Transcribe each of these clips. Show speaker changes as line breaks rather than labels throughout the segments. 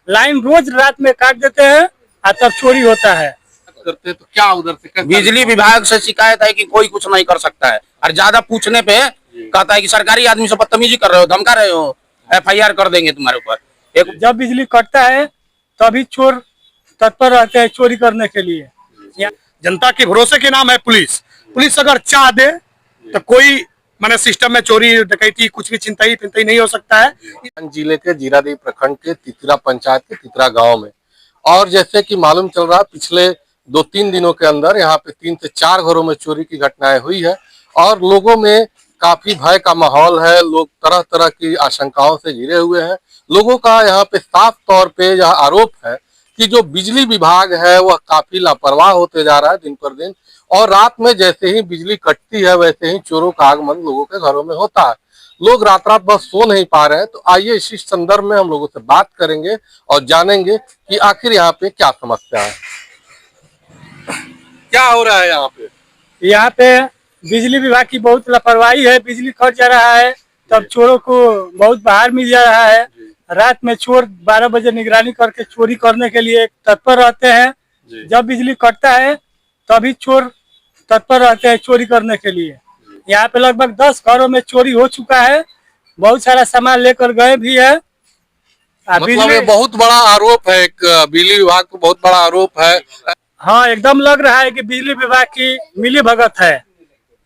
Line रोज रात में काट देते हैं और तब चोरी होता है।
करते तो क्या उधर से
बिजली विभाग से शिकायत है कि कोई कुछ नहीं कर सकता है, और ज्यादा पूछने पे कहता है कि सरकारी आदमी से बदतमीजी कर रहे हो, धमका रहे हो, FIR कर देंगे तुम्हारे ऊपर।
एक जब बिजली कटता है तभी चोर तत्पर रहते हैं चोरी करने के लिए।
जनता के भरोसे के नाम है पुलिस। पुलिस अगर चाह दे तो कोई माने सिस्टम में चोरी डकैती कुछ भी चिंता ही नहीं हो सकता है।
जिले के जीरादेवी प्रखंड के तितरा पंचायत के तितरा गांव में, और जैसे कि मालूम चल रहा पिछले 2-3 दिनों के अंदर यहाँ पे 3 से 4 घरों में चोरी की घटनाएं हुई है और लोगों में काफी भय का माहौल है। लोग तरह तरह की आशंकाओं से घिरे हुए हैं। लोगों का यहाँ पे साफ तौर पे यह आरोप है कि जो बिजली विभाग है वह काफी लापरवाह होते जा रहा है दिन पर दिन, और रात में जैसे ही बिजली कटती है वैसे ही चोरों का आगमन लोगों के घरों में होता है। लोग रात रात बस सो नहीं पा रहे हैं। तो आइए इसी संदर्भ में हम लोगों से बात करेंगे और जानेंगे कि आखिर यहाँ पे क्या समस्या है, क्या हो रहा है यहाँ पे।
यहाँ पे बिजली विभाग की बहुत लापरवाही है। बिजली कट जा रहा है तब चोरों को बहुत बाहर मिल जा रहा है। रात में चोर 12 बजे निगरानी करके चोरी करने के लिए तत्पर रहते हैं। जब बिजली कटता है तभी चोर तत्पर रहते हैं चोरी करने के लिए। यहाँ पे लगभग 10 घरों में चोरी हो चुका है। बहुत सारा सामान लेकर गए भी है।
मतलब ये बहुत बड़ा आरोप है, एक बिजली विभाग को बहुत बड़ा आरोप है।
हाँ, एकदम लग रहा है कि बिजली विभाग की मिली भगत है।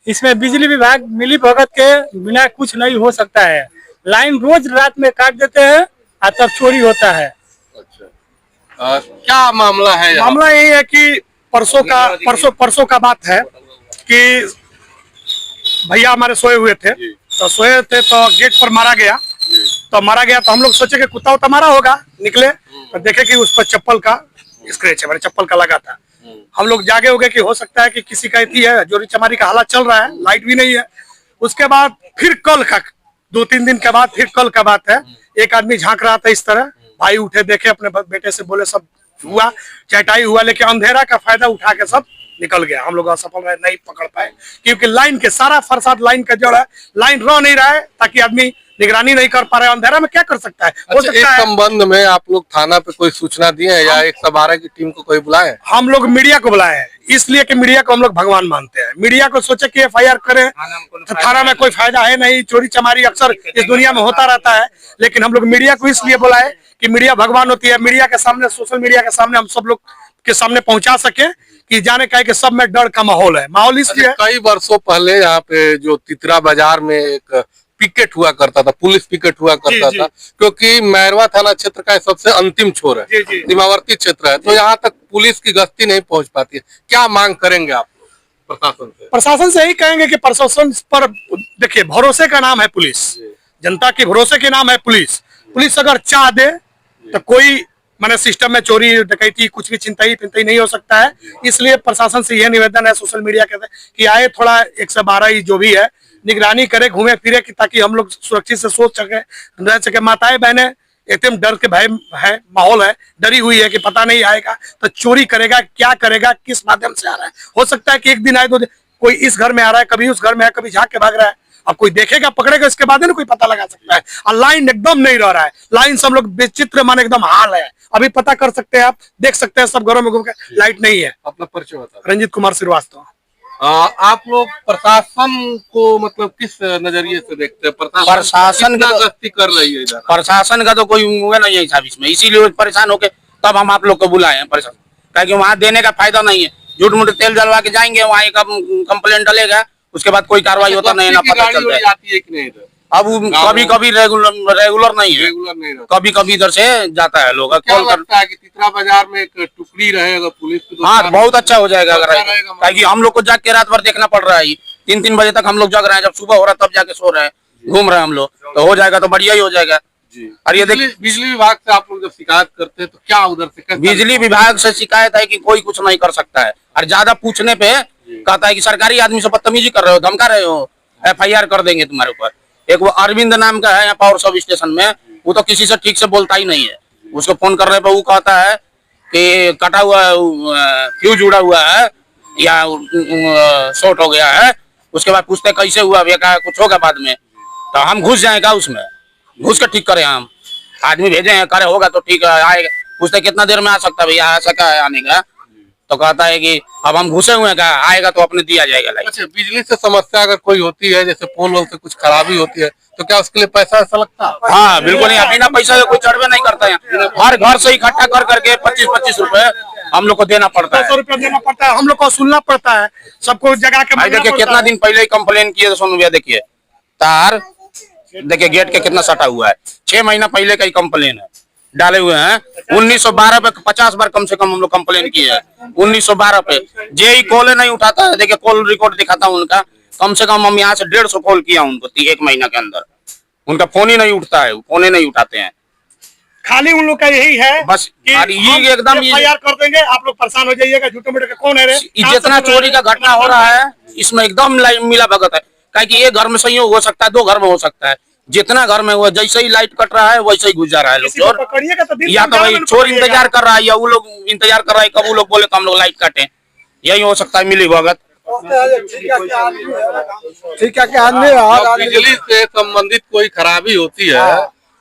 इसमें बिजली विभाग मिली भगत के बिना कुछ नहीं हो सकता है। लाइन रोज रात में काट देते हैं और तब चोरी होता है।
अच्छा, क्या मामला है?
मामला यही है कि परसों का बात है कि भैया हमारे सोए हुए थे तो गेट पर मारा गया। तो हम लोग सोचे कि कुत्ता उत्ता मारा होगा, निकले तो देखे कि उस पर चप्पल का स्क्रैच है, मेरे चप्पल का लगा था। हम लोग जागे हो गए कि हो सकता है कि किसी का थी है, चोरी चमारी का हालत चल रहा है, लाइट भी नहीं है। उसके बाद फिर कल का 2-3 दिन के बाद फिर कल का बात है, एक आदमी झांक रहा था इस तरह। भाई उठे देखे, अपने बेटे से बोले सब हुआ, चटाई हुआ, लेकिन अंधेरा का फायदा उठा के सब निकल गया। हम लोग असफल रहे, नहीं पकड़ पाए क्योंकि लाइन के सारा फरसाद लाइन का जड़ है। लाइन रह नहीं रहा है ताकि आदमी निगरानी नहीं कर पा रहे। अंधेरा में क्या कर सकता है? हो सकता
इस
है
संबंध में आप लोग थाना पे कोई सूचना दिए हैं या 112 की टीम को कोई बुलाए?
हम लोग मीडिया को बुलाए हैं, इसलिए कि मीडिया को हम लोग भगवान मानते हैं। मीडिया को सोचे कि FIR करें तो थाना में कोई फायदा है नहीं। चोरी चमारी अक्सर इस दुनिया में होता रहता है, लेकिन हम लोग मीडिया को इसलिए बुलाए कि मीडिया भगवान होती है। मीडिया के सामने, सोशल मीडिया के सामने हम सब लोग के सामने पहुंचा सके कि जाने का है कि सब में डर का माहौल है। माहौल इसलिए
कई वर्षों पहले यहाँ पे जो तितरा बाजार में एक पिकेट हुआ करता था, पुलिस पिकेट हुआ करता था, क्योंकि मैरवा थाना क्षेत्र का सबसे अंतिम छोर है, सीमावर्ती क्षेत्र है, तो यहाँ तक पुलिस की गश्ती नहीं पहुंच पाती है। क्या मांग करेंगे आप प्रशासन से?
प्रशासन से यही कहेंगे कि प्रशासन पर देखिए, भरोसे का नाम है पुलिस। जनता के भरोसे के नाम है पुलिस। पुलिस अगर चाह दे तो कोई माने सिस्टम में चोरी डकैती कुछ भी चिंता ही नहीं हो सकता है। इसलिए प्रशासन से यह निवेदन है सोशल मीडिया के कि आए थोड़ा 112 जो भी है निगरानी करे, घूमे फिरे कि ताकि हम लोग सुरक्षित से सोच सके, रह सके। माताएं बहने एकदम डर के भय है, माहौल है, डरी हुई है कि पता नहीं आएगा तो चोरी करेगा, क्या करेगा, किस माध्यम से आ रहा है। हो सकता है कि एक दिन आए 2 दिन कोई इस घर में आ रहा है, कभी उस घर में है, कभी झाँक के भाग रहा है। अब कोई देखेगा, पकड़ेगा, इसके बाद ना कोई पता लगा सकता है। और लाइन एकदम नहीं रह रहा है। लाइन सब लोग विचित्र माने एकदम हाल है। अभी पता कर सकते हैं, आप देख सकते हैं, सब घरों में घूम के लाइट नहीं है।
अपना परिचय बता।
रंजीत कुमार श्रीवास्तव।
आप लोग प्रशासन को मतलब किस नजरिए से देखते हैं?
प्रशासन
कितना गश्ती कर रही है इधर?
प्रशासन का तो कोई हुआ नहीं है साहब इसमें, इसीलिए परेशान होके तब हम आप लोग को बुलाए हैं प्रशासन, क्योंकि वहाँ देने का फायदा नहीं है। झूठ मूठ तेल जलवा के जाएंगे, वहाँ एक कंप्लेंट डलेगा, उसके बाद कोई कार्रवाई होता नहीं, ना पता चलता है।
आती है कि नहीं इधर?
अब कभी कभी रेगुलर नहीं है,
रेगुलर नहीं रहता।
कभी कभी इधर से जाता है लोग।
क्या लगता है कि तितरा बाजार में एक टुकड़ी रहे अगर पुलिस की?
हाँ, बहुत अच्छा हो जाएगा अगर, क्योंकि हम लोग को जाग के रात भर देखना पड़ रहा है। 3-3 बजे तक हम लोग जग रहे हैं, जब सुबह हो रहा है तब जाके सो रहे हैं, घूम रहे हैं हम लोग। तो हो जाएगा तो बढ़िया ही हो जाएगा।
और ये देखिए, बिजली विभाग से आप लोग जब शिकायत करते हैं तो क्या उधर से?
बिजली विभाग से शिकायत है कि कोई कुछ नहीं कर सकता है, और ज्यादा पूछने पे कहता है कि सरकारी आदमी से बदतमीजी कर रहे हो, धमका रहे हो, FIR कर देंगे तुम्हारे ऊपर। एक वो अरविंद नाम का है यहाँ पावर सब स्टेशन में, वो तो किसी से ठीक से बोलता ही नहीं है। उसको फोन करने पर वो कहता है कि कटा हुआ फ्यूज उड़ा हुआ है या शॉर्ट हो गया है। उसके बाद पूछते कैसे हुआ, कुछ होगा बाद में, तो हम घुस जाएगा उसमें, घुस के ठीक करें हम। आदमी भेजे हैं, करे होगा तो ठीक है, आएगा। पूछते कितना देर में आ सकता है भैया, ऐसा क्या है आने का, तो कहता है कि अब हम घुसे हुए हैं, क्या आएगा तो अपने दिया जाएगा लाइट।
अच्छा, बिजली से समस्या अगर कोई होती है, जैसे पोल वोल से कुछ खराबी होती है, तो क्या उसके लिए पैसा ऐसा लगता है?
हाँ बिल्कुल नहीं, बिना पैसा से कोई चढ़वे नहीं करता है। हर घर से इकट्ठा कर करके 25-25 रुपए हम लोग को देना पड़ता है।
200 रुपया देना पड़ता है, हम लोग को वसूलना पड़ता है, सबको जगह के
भाई देखिए कितना दिन पहले ही कंप्लेन किए सोनू भैया, देखिए तार देखिए गेट के कितना सटा हुआ है, 6 महीना पहले का ही कंप्लेन है, डाले हुए हैं। 1912 पे 50 बार कम से कम हम लोग कंप्लेन किए हैं। 1912 पे जेई कॉल नहीं उठाता है, देखिए कॉल रिकॉर्ड दिखाता हूँ उनका, कम से कम हम यहाँ से 150 कॉल किया उनको 1 महीना के अंदर, उनका फोन ही नहीं उठता है, फोन ही नहीं उठाते हैं।
खाली उन लोग का यही है
बस
कि
ये एकदम
FIR कर देंगे, आप लोग परेशान हो जाइएगा, झूठे मूठे कौन है रे,
जितना चोरी का घटना हो रहा है इसमें एकदम मिला भगत है। क्या कि एक घर में संयोग हो सकता है, 2 घर में हो सकता है, जितना घर में हुआ जैसे ही लाइट कट रहा है वैसे ही घुस जा रहा है लोग चोर। या तो भाई चोर इंतजार कर रहा है, या वो लोग इंतजार कर रहा है कब वो लोग बोले तो हम लोग लाइट काटें, यही हो सकता है मिली भगत।
ठीक है क्या आदमी
जब बिजली से संबंधित कोई खराबी होती है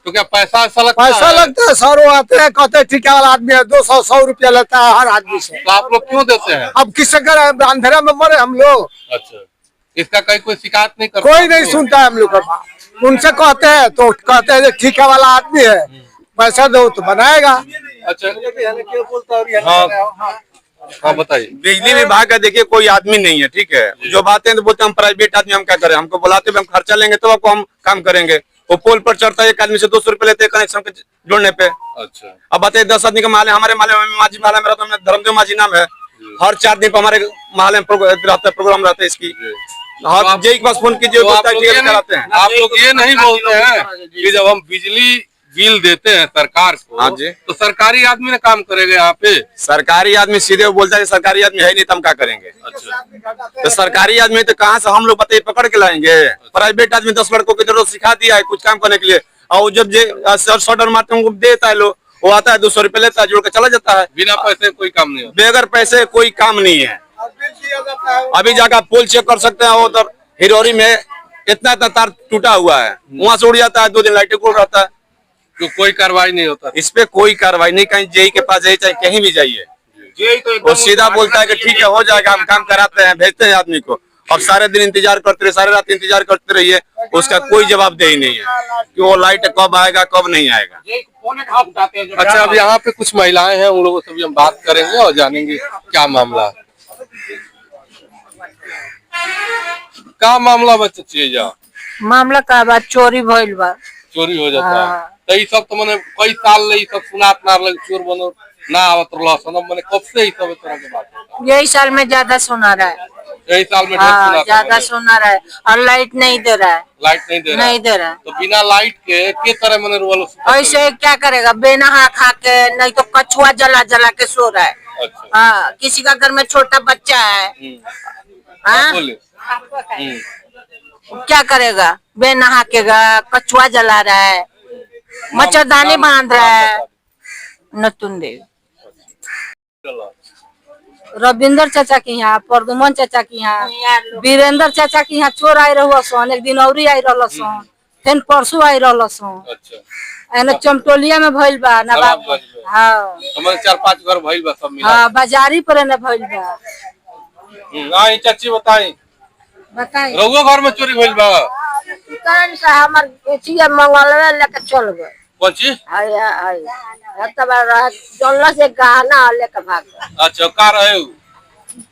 तो क्या पैसा ऐसा लगता है?
पैसा लगता है, सारों आते हैं, कहते हैं ठेका वाला आदमी है, 200 रुपया लेता है हर आदमी से।
तो आप लोग क्यों देते हैं?
अब किससे करे, अंधेरा में मरे हम लोग,
अच्छा, इसका कहीं कोई शिकायत नहीं करता?
कोई नहीं सुनता है हम लोग का बात। उनसे कहते हैं तो कहते हैं ठेका वाला आदमी है, पैसा दो तो बनाएगा।
अच्छा, हाँ बताइए।
बिजली विभाग का देखिए कोई आदमी नहीं है, ठीक है, जो बातें तो बोलते हैं हम प्राइवेट आदमी, हम क्या करें, हमको बुलाते हम खर्चा लेंगे तो आपको हम काम करेंगे। वो पोल पर चढ़ता है, एक आदमी से 200 रुपए लेते हैं कनेक्शन के जोड़ने पे।
अच्छा,
अब बताइए 10 आदमी का माले, हमारे माले में माझी माला मेरा तो धर्मदेव माझी नाम है, हर 4 दिन पर हमारे माले में प्रोग्राम रहता है इसकी। हाँ जेई के पास फोन कीजिए, कराते हैं।
आप लोग ये नहीं बोलते हैं कि जब हम बिजली बिल देते हैं सरकार को,
हाँ जी,
तो सरकारी आदमी ने काम करेगा यहाँ पे?
सरकारी आदमी सीधे बोलता है सरकारी आदमी है नहीं तो हम क्या करेंगे।
अच्छा,
तो सरकारी आदमी तो कहाँ से हम लोग बताइए पकड़ के लाएंगे? प्राइवेट आदमी 10 लड़कों की जरूरत सिखा दिया है कुछ काम करने के लिए, और जब ऑर्डर मारते हैं उनको देता है लोग, वो आता है 200 रुपए लेता है, जोड़ के चला जाता है।
बिना पैसे कोई काम नहीं होता?
बगैर पैसे कोई काम नहीं है। अभी जाकर पोल चेक कर सकते हैं, उधर हिरोरी में इतना तार टूटा हुआ है, वहां से उड़ जाता है, 2 दिन लाइट गुल रहता है,
तो कोई कार्रवाई नहीं होता?
इस पे कोई कार्रवाई नहीं। कहीं जेई के पास जाइए चाहे कहीं भी जाइए, वो सीधा बोलता है कि ठीक है हो जाएगा, हम काम कराते हैं, भेजते हैं आदमी को, और सारे दिन इंतजार करते रहिए, सारे रात इंतजार करते रहिए, उसका कोई जवाबदेही नहीं है कि वो लाइट कब आएगा कब नहीं आएगा।
अच्छा, अब यहाँ पे कुछ महिलाएं हैं, उन लोगों से भी हम बात करेंगे और जानेंगे क्या मामला है। क्या मामला बच्चे?
मामला का बात चोरी भइल बा,
चोरी हो जाता है तो ये सब तो मैंने कई साल ले सब सुनात ना लगे, चोर बनो ना आवत रहा सनम, मैंने कब से ही सब तरह के बात होता
यही साल में ज्यादा सुना रहा है।
यही साल में ढेर
हाँ
सुनात
ज्यादा
है।
सुना रहा है, और लाइट नहीं दे रहा है,
लाइट नहीं दे रहा है।
नहीं दे रहा है।
तो बिना लाइट के तरह मैंने रोल
ऐसे क्या करेगा, बेनहा खा के, नहीं तो कछुआ जला जला के सो रहा है।
अच्छा,
हाँ किसी का घर में छोटा बच्चा है, हाँ
बोले
क्या करेगा, बेनहा के कछुआ जला रहा है, मच्छरदानी बांध रहा है। नतुन देवी, रविंदर चाचा के यहाँ, प्रदुमन चाचा के यहाँ, वीरेंद्र चाचा के यहाँ चोर आई रहो सन, एक दिन औरी आई रहा सन, फिर परसों आई रहा सन।
अच्छा,
एने चमटोलिया में भइल बा नवाब, हाँ
हमारे 4-5 घर भइल बा सब मिला।
हाँ बाजारी पर एने भइल बा।
आई चाची बताई,
बताई
रउआ घर में चोरी भइल बा?
कौन सा हमर बेटिया मंगलवे लेके चल गए।
कौन चीज?
तब जल्ला से गहना लेके भाग गए।
अच्छा, का रहे हो?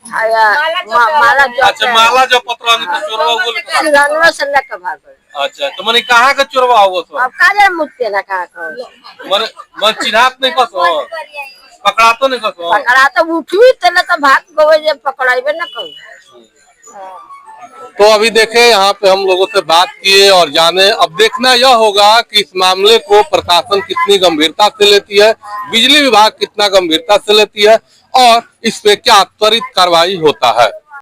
माला
अच्छा, माला जो पतरा नहीं तो चोरवा बोल।
सिंगानवा से लेके भाग गए।
अच्छा, तो मने कहाँ का चोरवा होगो सो?
अब काले मुत्ते ना कहा कहो,
मन चिन्हात नहीं कसो, पकड़ा तो नहीं कसो?
पकड़ा तो उठवी तले तो भाग गए, जे पकड़ाइबे ना कहू।
तो अभी देखे यहाँ पे हम लोगों से बात किए और जाने, अब देखना यह होगा कि इस मामले को प्रशासन कितनी गंभीरता से लेती है, बिजली विभाग कितना गंभीरता से लेती है, और इस पे क्या त्वरित कार्रवाई होता है।